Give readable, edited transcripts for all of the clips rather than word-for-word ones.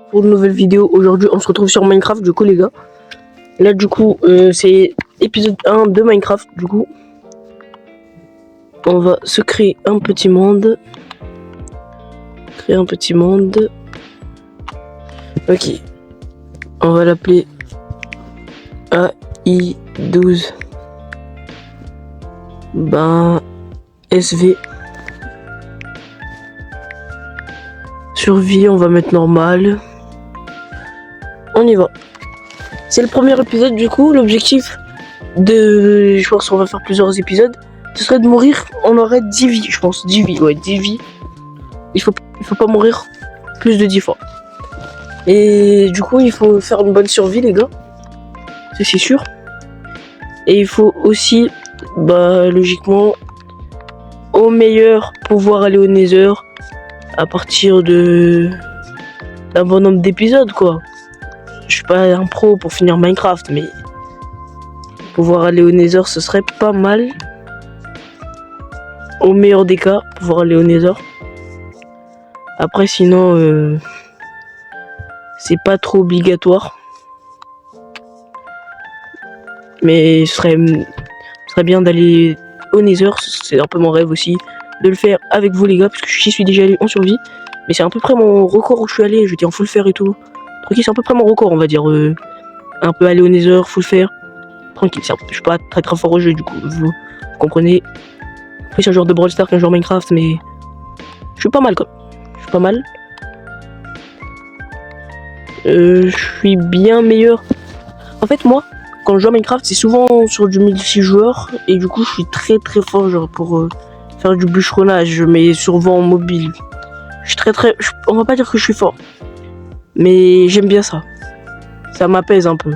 pour une nouvelle vidéo. Aujourd'hui, on se retrouve sur Minecraft, du coup, les gars. Là, du coup, c'est épisode 1 de Minecraft, du coup. On va se créer un petit monde. Créer un petit monde. Ok. On va l'appeler AI12. Ben, SV. Survie, on va mettre normal. On y va. C'est le premier épisode, du coup. L'objectif de... Je pense qu'on va faire plusieurs épisodes. Ce serait de mourir. On aurait 10 vies, je pense. 10 vies, ouais, 10 vies. Il faut pas mourir plus de 10 fois. Et du coup, il faut faire une bonne survie, les gars. Ça, c'est sûr. Et il faut aussi, bah, logiquement, au meilleur, pouvoir aller au Nether à partir de d'un bon nombre d'épisodes, quoi. Je suis pas un pro pour finir Minecraft, mais pouvoir aller au Nether, ce serait pas mal. Au meilleur des cas, pouvoir aller au Nether. Après, sinon, c'est pas trop obligatoire. Mais ce serait bien d'aller au Nether. C'est un peu mon rêve aussi de le faire avec vous, les gars, parce que j'y suis déjà allé en survie. Mais c'est à peu près mon record où je suis allé. J'étais en full fer et tout. Tranquille, c'est à peu près mon record, on va dire. Un peu aller au Nether, full fer. Tranquille, je suis pas très fort au jeu, du coup. Vous comprenez. Après, c'est un joueur de Brawl Stars qu'un joueur Minecraft, mais je suis pas mal, quoi. Je suis pas mal. Je suis bien meilleur. En fait, moi, quand je joue à Minecraft, c'est souvent sur du multijoueur. Et du coup, je suis très fort, genre, pour faire du bûcheronnage, mais souvent mobile. Je suis on va pas dire que je suis fort. Mais j'aime bien ça. Ça m'apaise un peu.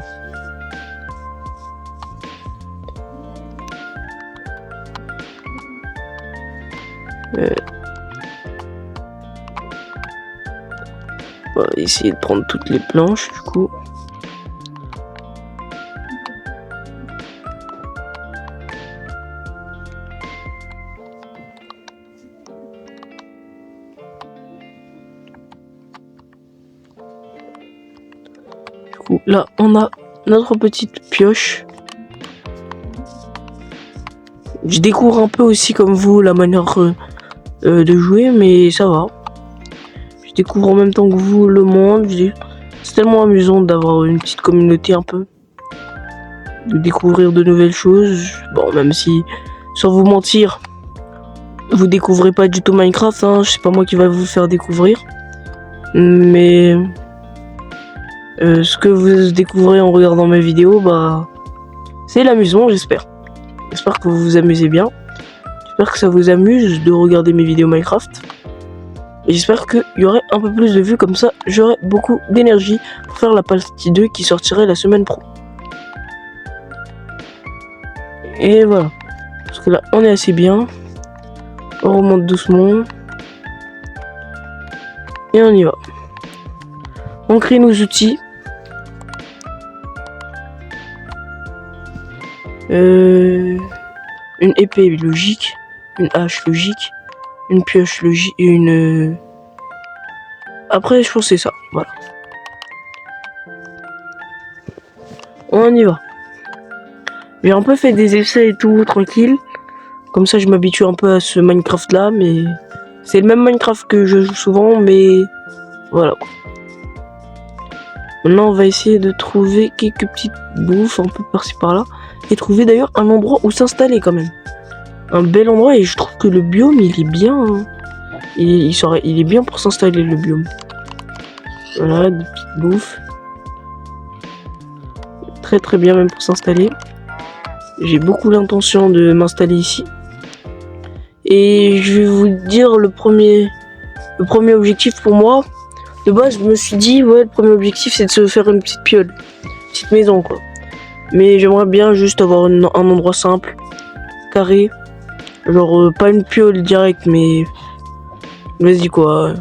On va essayer de prendre toutes les planches, du coup. Du coup, là, on a notre petite pioche. Je découvre un peu aussi, comme vous, la manière de jouer, mais ça va. Je découvre en même temps que vous le monde. C'est tellement amusant d'avoir une petite communauté un peu. De découvrir de nouvelles choses. Bon, même si, sans vous mentir, vous découvrez pas du tout Minecraft, hein. C'est pas moi qui va vous faire découvrir. Mais ce que vous découvrez en regardant mes vidéos, bah, c'est l'amusement, j'espère. J'espère que vous vous amusez bien. J'espère que ça vous amuse de regarder mes vidéos Minecraft. Et j'espère qu'il y aurait un peu plus de vues, comme ça j'aurai beaucoup d'énergie pour faire la partie 2 qui sortirait la semaine pro. Et voilà. Parce que là, on est assez bien. On remonte doucement. Et on y va. On crée nos outils. Une épée logique. Une hache logique. Une pioche logique. Après, je pense que c'est ça. Voilà. On y va. J'ai un peu fait des essais et tout, tranquille. Comme ça, je m'habitue un peu à ce Minecraft-là, mais... C'est le même Minecraft que je joue souvent, mais... Voilà. Maintenant, on va essayer de trouver quelques petites bouffes un peu par-ci par-là. Et trouver d'ailleurs un endroit où s'installer quand même. Un bel endroit, et je trouve que le biome, il est bien. Hein. Il est bien pour s'installer, le biome. Voilà, des petites bouffes. Très bien même pour s'installer. J'ai beaucoup l'intention de m'installer ici. Et je vais vous dire le premier objectif pour moi. De base, je me suis dit, ouais, le premier objectif, c'est de se faire une petite piole. Une petite maison, quoi. Mais j'aimerais bien juste avoir un endroit simple, carré. Genre, pas une piole directe, mais... Vas-y, quoi.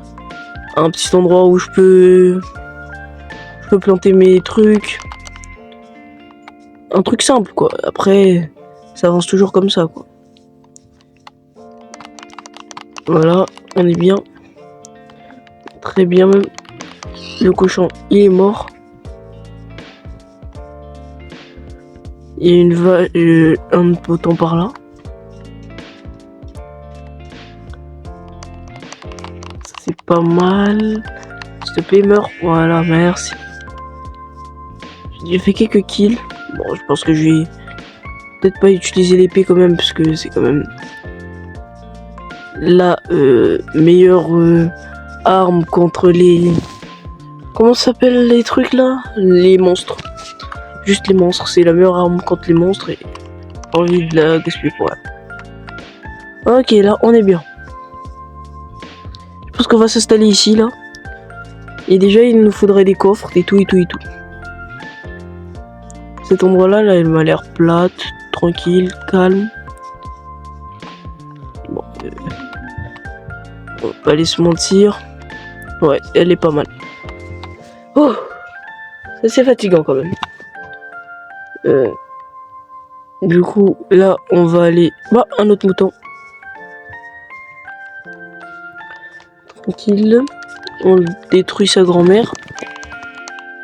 Un petit endroit où je peux planter mes trucs. Un truc simple, quoi. Après, ça avance toujours comme ça, quoi. Voilà, on est bien. Très bien même. Le cochon, il est mort. Il y a une vache, un poton par là. Ça, c'est pas mal. S'il te plaît, meurs. Voilà, merci. J'ai fait quelques kills. Bon, je pense que je vais peut-être pas utiliser l'épée quand même, parce que c'est quand même la meilleure arme contre les... Comment ça s'appelle les trucs là? Les monstres. Juste les monstres, c'est la meilleure arme contre les monstres et j'ai envie de la gaspiller pour elle. Ok, là on est bien. Je pense qu'on va s'installer ici là. Et déjà il nous faudrait des coffres et tout. Cet endroit là, il m'a l'air plate, tranquille, calme. Bon, on va pas aller se mentir. Ouais, elle est pas mal. Oh, c'est fatigant quand même. Du coup, là, on va aller... Bah, un autre mouton. Tranquille. On détruit sa grand-mère.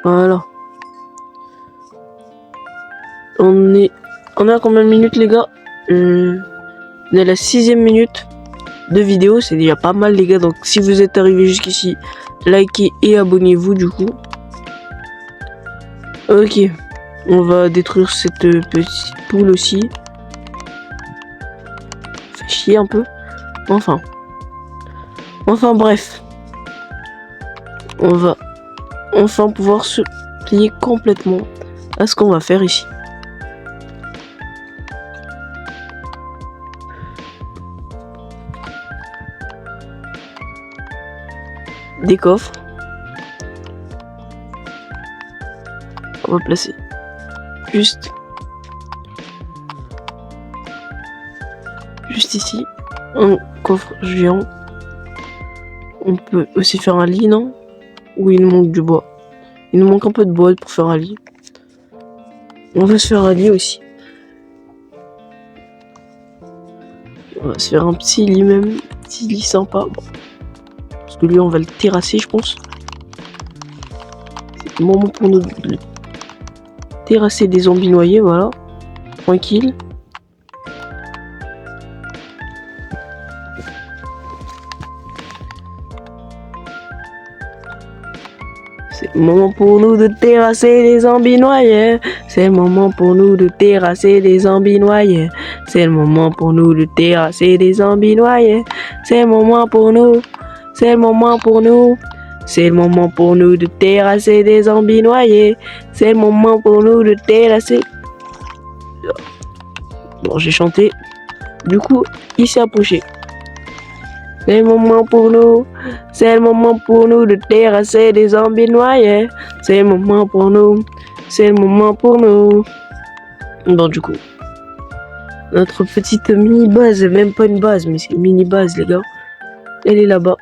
Voilà. On est à combien de minutes, les gars? On est à la 6e minute de vidéo. C'est déjà pas mal, les gars. Donc, si vous êtes arrivés jusqu'ici, likez et abonnez-vous, du coup. Ok. On va détruire cette petite poule aussi. Fait chier un peu. Enfin bref. On va enfin pouvoir se plier complètement à ce qu'on va faire ici. Des coffres. On va placer juste ici un coffre géant. On peut aussi faire un lit, non? Ou il nous manque du bois? Il nous manque un peu de bois pour faire un lit. On va se faire un lit aussi. On va se faire un petit lit même. Petit lit sympa. Bon. Parce que lui on va le terrasser, je pense. C'est le moment pour nous de terrasser des zombies noyés, voilà. Tranquille. C'est le moment pour nous de terrasser les zombies noyés. C'est le moment pour nous de terrasser les zombies noyés. C'est le moment pour nous de terrasser les zombies noyés. C'est le moment pour nous. C'est le moment pour nous. C'est le moment pour nous de terrasser des zombies noyés. C'est le moment pour nous de terrasser. Bon, j'ai chanté. Du coup, il s'est approché. C'est le moment pour nous. C'est le moment pour nous de terrasser des zombies noyés. C'est le moment pour nous. C'est le moment pour nous. Bon, du coup, notre petite mini-base, même pas une base, mais c'est une mini-base, les gars. Elle est là-bas.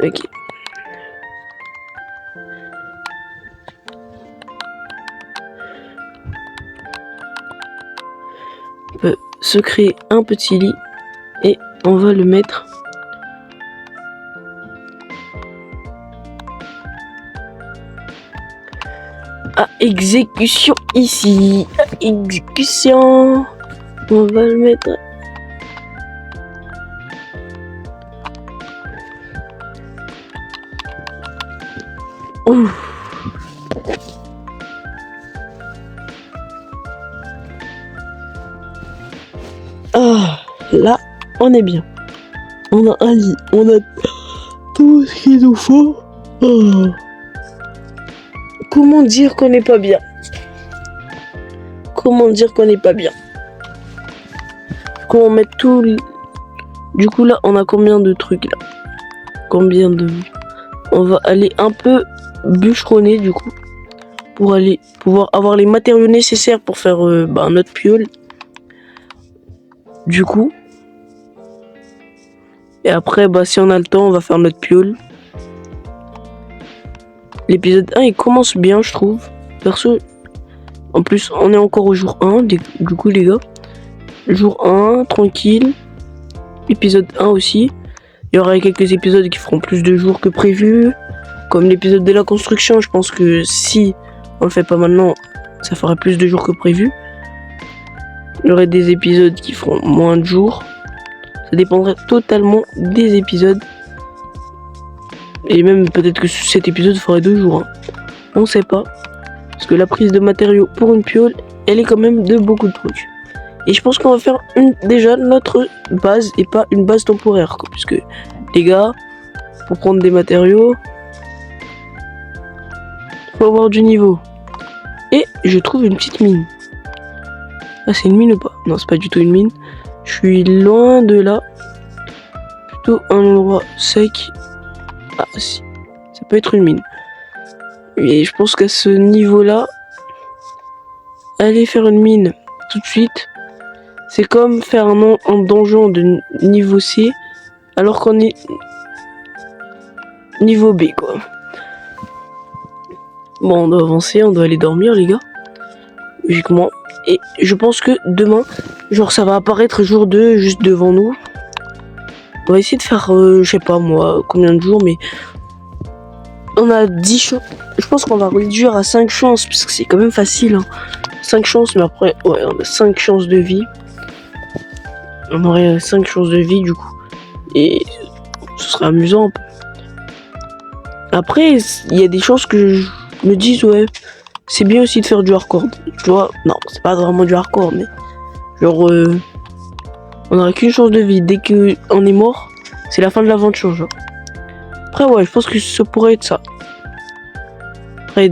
Ok. On peut se créer un petit lit et on va le mettre à exécution ici. À exécution. On va le mettre. Ouf. Ah, là, on est bien. On a un lit, on a tout ce qu'il nous faut. Oh. Comment dire qu'on n'est pas bien? Comment dire qu'on n'est pas bien? Comment mettre tout... Du coup, là, on a combien de trucs, là? Combien de... On va aller un peu bûcheronner, du coup, pour aller pouvoir avoir les matériaux nécessaires pour faire notre piole. Du coup, et après, si on a le temps, on va faire notre piole. L'épisode 1, il commence bien, je trouve. Perso, en plus, on est encore au jour 1, du coup, les gars. Jour 1, tranquille. l'épisode 1 aussi. Il y aura quelques épisodes qui feront plus de jours que prévu. Comme l'épisode de la construction, je pense que si on le fait pas maintenant, ça fera plus de jours que prévu. Il y aurait des épisodes qui feront moins de jours. Ça dépendrait totalement des épisodes. Et même peut-être que cet épisode ferait 2 jours. Hein. On sait pas. Parce que la prise de matériaux pour une piole, elle est quand même de beaucoup de trucs. Et je pense qu'on va faire déjà notre base et pas une base temporaire. Quoi, puisque les gars, pour prendre des matériaux, faut avoir du niveau. Et je trouve une petite mine. Ah, c'est une mine ou pas? Non, c'est pas du tout une mine. Je suis loin de là. Plutôt un endroit sec. Ah, si. Ça peut être une mine. Et je pense qu'à ce niveau-là, aller faire une mine tout de suite, c'est comme faire un donjon de niveau C, alors qu'on est niveau B, quoi. Bon, on doit avancer, on doit aller dormir, les gars. Logiquement. Et je pense que demain, genre ça va apparaître jour 2 juste devant nous. On va essayer de faire, je sais pas moi, combien de jours, mais on a 10 chances. Je pense qu'on va réduire à 5 chances, parce que c'est quand même facile. Hein. 5 chances, mais après, ouais, on a 5 chances de vie. On aurait 5 chances de vie, du coup. Et ce serait amusant un peu. Après, il y a des chances que je me dise, ouais, c'est bien aussi de faire du hardcore. Tu vois, non, c'est pas vraiment du hardcore, mais genre, on n'aurait qu'une chance de vie. Dès qu'on est mort, c'est la fin de l'aventure, genre. Après, ouais, je pense que ça pourrait être ça. Après,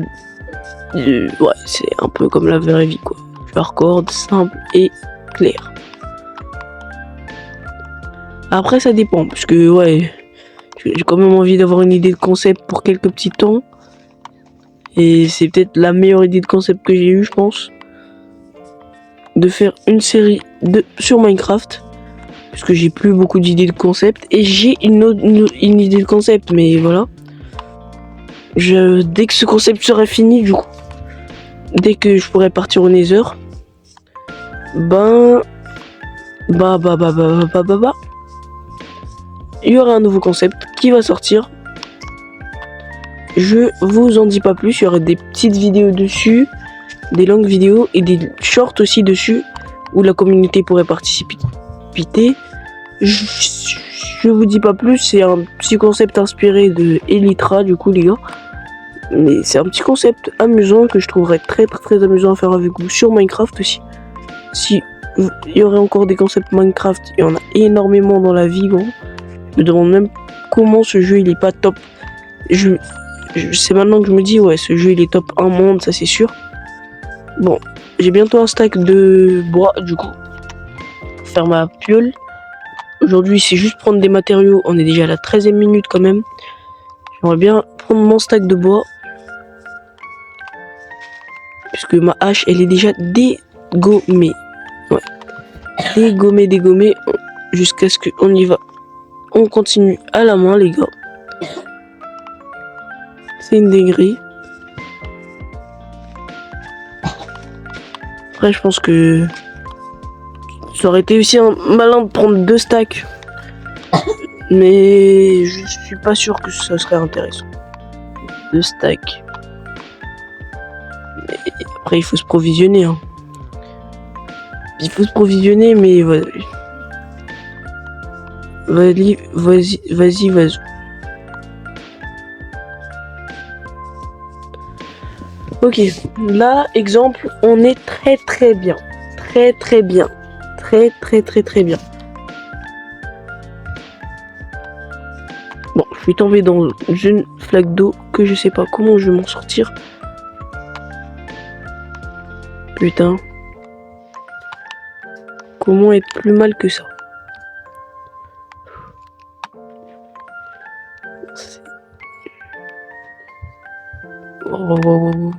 ouais, c'est un peu comme la vraie vie, quoi. Du hardcore, simple et clair. Après, ça dépend, parce que, ouais, j'ai quand même envie d'avoir une idée de concept pour quelques petits temps. Et c'est peut-être la meilleure idée de concept que j'ai eue, je pense. De faire une série sur Minecraft. Parce que j'ai plus beaucoup d'idées de concept. Et j'ai une idée de concept, mais voilà. Dès que ce concept sera fini, du coup, dès que je pourrai partir au Nether, il y aura un nouveau concept qui va sortir. Je vous en dis pas plus, il y aura des petites vidéos dessus, des longues vidéos et des shorts aussi dessus où la communauté pourrait participer. Je vous dis pas plus, c'est un petit concept inspiré de Elytra du coup les gars. Mais c'est un petit concept amusant que je trouverais très amusant à faire avec vous sur Minecraft aussi. Si il y aurait encore des concepts Minecraft, il y en a énormément dans la vie gros. Je me demande même comment ce jeu il est pas top. C'est maintenant que je me dis ouais ce jeu il est top 1 monde, ça c'est sûr. Bon, j'ai bientôt un stack de bois du coup pour faire ma piole. Aujourd'hui c'est juste prendre des matériaux, on est déjà à la 13e minute quand même. J'aimerais bien prendre mon stack de bois. Puisque ma hache elle est déjà dégommée. Ouais. Dégommée. Jusqu'à ce qu'on y va. On continue à la main les gars. C'est une dinguerie. Après je pense que ça aurait été aussi un malin de prendre 2 stacks. Mais je suis pas sûr que ça serait intéressant. 2 stacks. Mais après il faut se provisionner. Hein. Il faut se provisionner mais vas-y. Vas-y. Ok, là, exemple, on est très bien. Très bien. Très bien. Bon, je suis tombé dans une flaque d'eau que je sais pas comment je vais m'en sortir. Putain. Comment être plus mal que ça? Oh.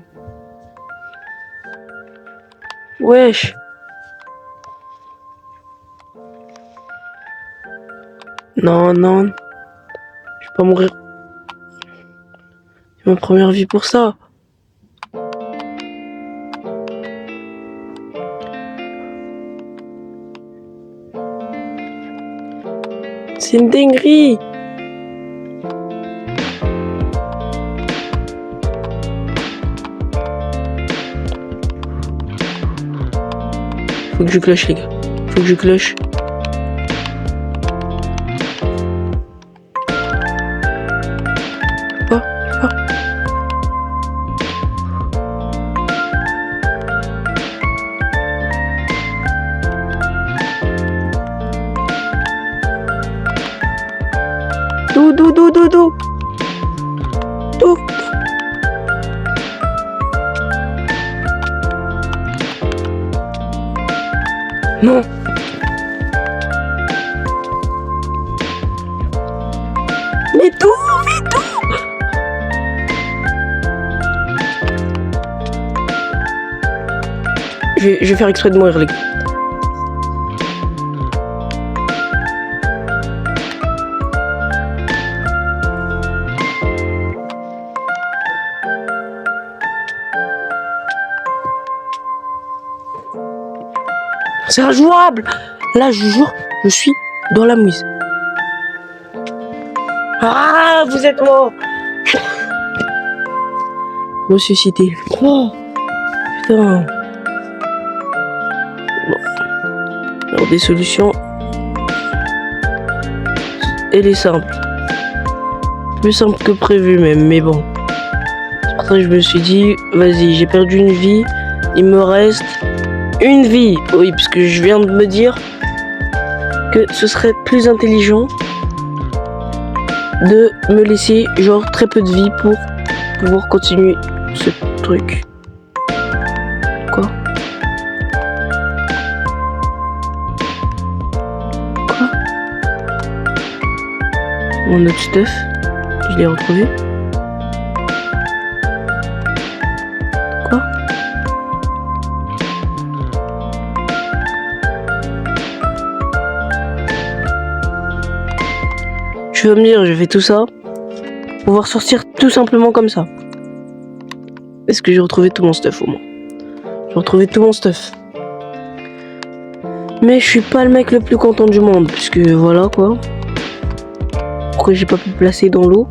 Wesh. Non. Je vais pas mourir. C'est ma première vie pour ça. C'est une dinguerie. Faut que je cloche, les gars. Faut que je cloche. Do. Non. Mais tout. Je vais faire exprès de mourir, les gars. C'est injouable. Là, je vous jure, je suis dans la mouise. Ah, vous êtes mort. Ressuscité. Oh, putain. Bon. Alors, des solutions. Elle est simple. Plus simple que prévu même, mais bon. C'est pour ça que je me suis dit, vas-y, j'ai perdu une vie. Il me reste une vie. Oui, parce que je viens de me dire que ce serait plus intelligent de me laisser genre très peu de vie pour pouvoir continuer ce truc. Quoi? Mon autre stuff, je l'ai retrouvé. Quoi? Tu vas me dire, j'ai fait tout ça pour pouvoir sortir tout simplement comme ça. Est-ce que j'ai retrouvé tout mon stuff au moins? J'ai retrouvé tout mon stuff. Mais je suis pas le mec le plus content du monde, puisque voilà quoi. Pourquoi j'ai pas pu placer dans l'eau?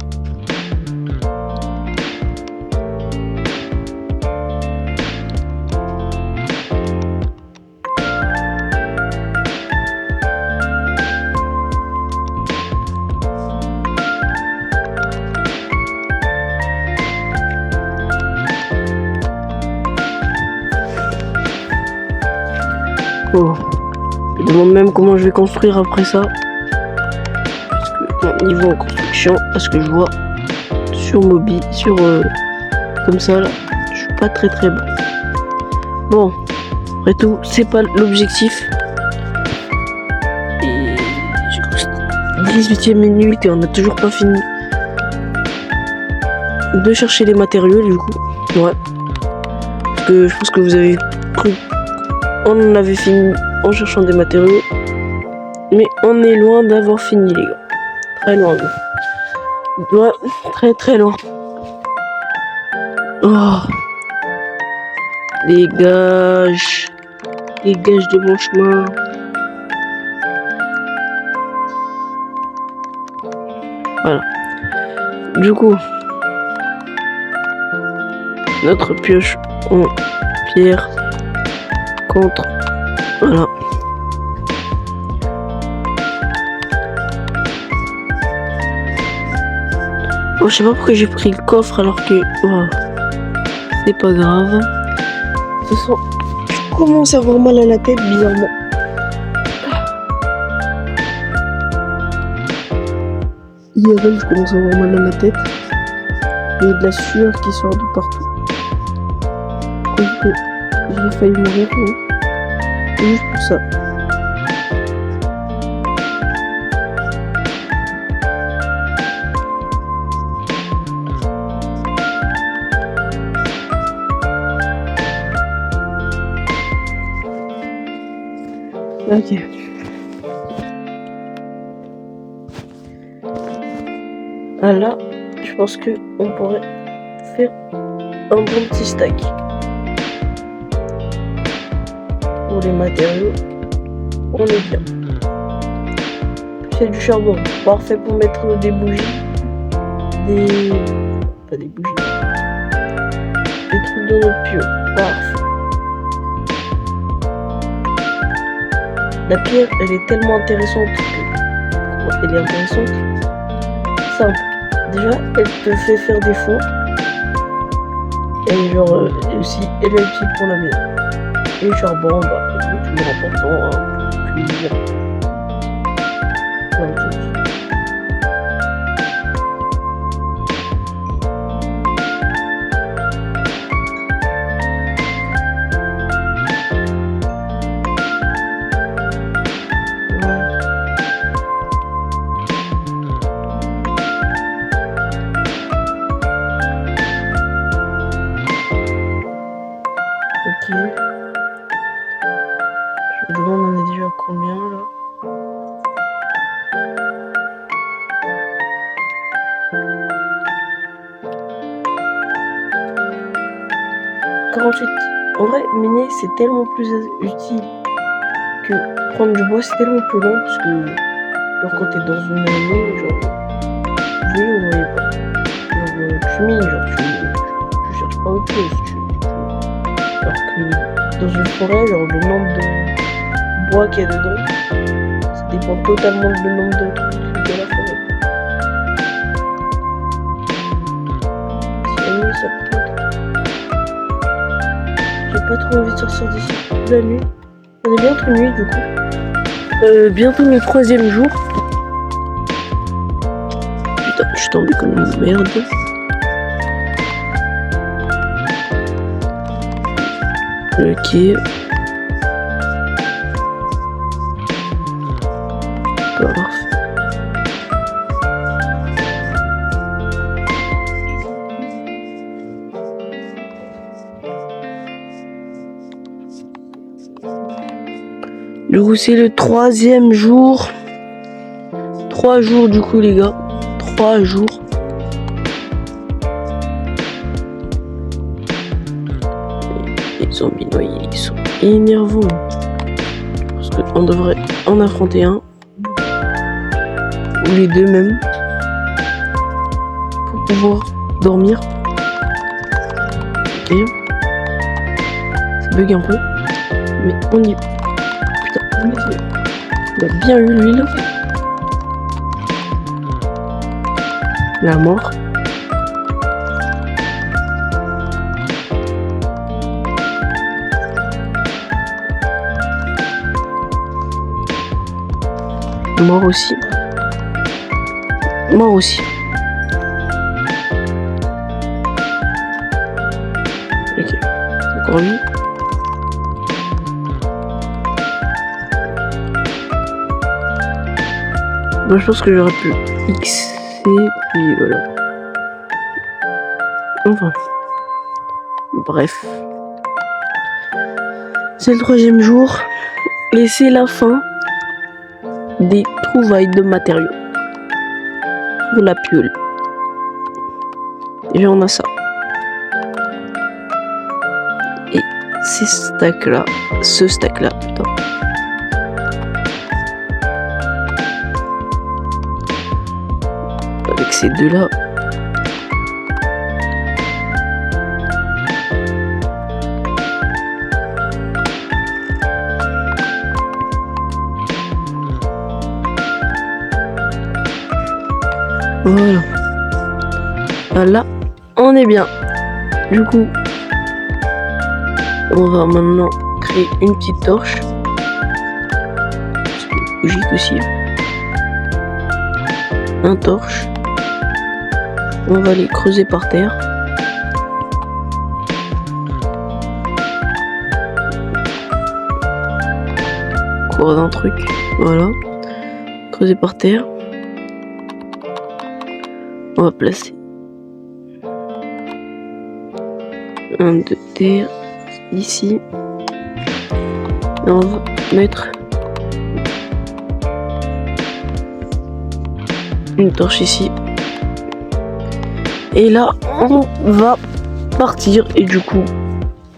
Oh. Je me demande même comment je vais construire après ça. Parce que mon niveau en construction, parce que je vois sur mobile, comme ça là, je suis pas très bon. Bon, après tout, c'est pas l'objectif. Et j'ai cru que c'était 18e minute et on n'a toujours pas fini de chercher les matériaux du coup. Ouais. Parce que je pense que vous avez cru. On en avait fini en cherchant des matériaux. Mais on est loin d'avoir fini, les gars. Très loin. Ouais, très loin. Oh. Dégage. Dégage de mon chemin. Voilà. Du coup, notre pioche en pierre contre. Voilà. Oh, je sais pas pourquoi j'ai pris le coffre alors que. Oh, c'est pas grave. De toute façon, je commence à avoir mal à la tête bizarrement. IRL, je commence à avoir mal à la tête. Il y a de la sueur qui sort de partout. Donc, j'ai failli mourir. C'est juste pour ça. Ok. Ah là, je pense que on pourrait faire un bon petit stack. Pour les matériaux, on est bien. fait du charbon. Parfait pour mettre des bougies. Pas des bougies. Des trucs dans notre pieu. Parfait. La pierre, elle est tellement intéressante que... Elle est intéressante. Simple. Déjà, elle te fait faire des fours. Et genre, aussi, elle est utile pour la maison. Et le charbon, bah, c'est toujours important. Hein, cuisir. Plein de choses. Ok. Je me demande on est déjà à combien là. « 48. En vrai, miner c'est tellement plus utile que prendre du bois, c'est tellement plus long parce que genre quand t'es dans une mine, genre vous voyez pas. Genre tu mines, genre tu cherches pas autre chose. Alors que dans une forêt, genre le nombre de bois qu'il y a dedans, ça dépend totalement du nombre de trucs de la forêt. Si la nuit ça pointe. J'ai pas trop envie de sortir d'ici la nuit. On est bientôt nuit du coup. Bientôt le 3e jour. Putain, je suis tombé comme une merde. Ok. Parfait. Du coup, c'est le 3e jour. 3 jours du coup, les gars. 3 jours. Les zombies noyés, ils sont énervants. Parce qu'on devrait en affronter un. Ou les deux même. Pour pouvoir dormir. Ok. Ça bug un peu. Mais on y... Putain, on a bien eu l'huile. La mort. Mort aussi. Mort aussi. Ok. Encore lui. Moi je pense que j'aurais pu X. Puis voilà. Enfin. Bref. C'est le 3e jour. Et c'est la fin des trouvailles de matériaux. Pour la piole. Déjà on a ça. Et ces stacks là. Ce stack là, putain. Avec ces deux là. Voilà. Là, on est bien. Du coup, on va maintenant créer une petite torche. Logique aussi. Un torche. On va les creuser par terre. Encore un truc. Voilà. Creuser par terre. On va placer un de terre ici. Et on va mettre une torche ici. Et là, on va partir. Et du coup,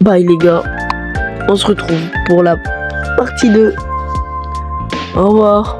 bye les gars. On se retrouve pour la partie 2. Au revoir.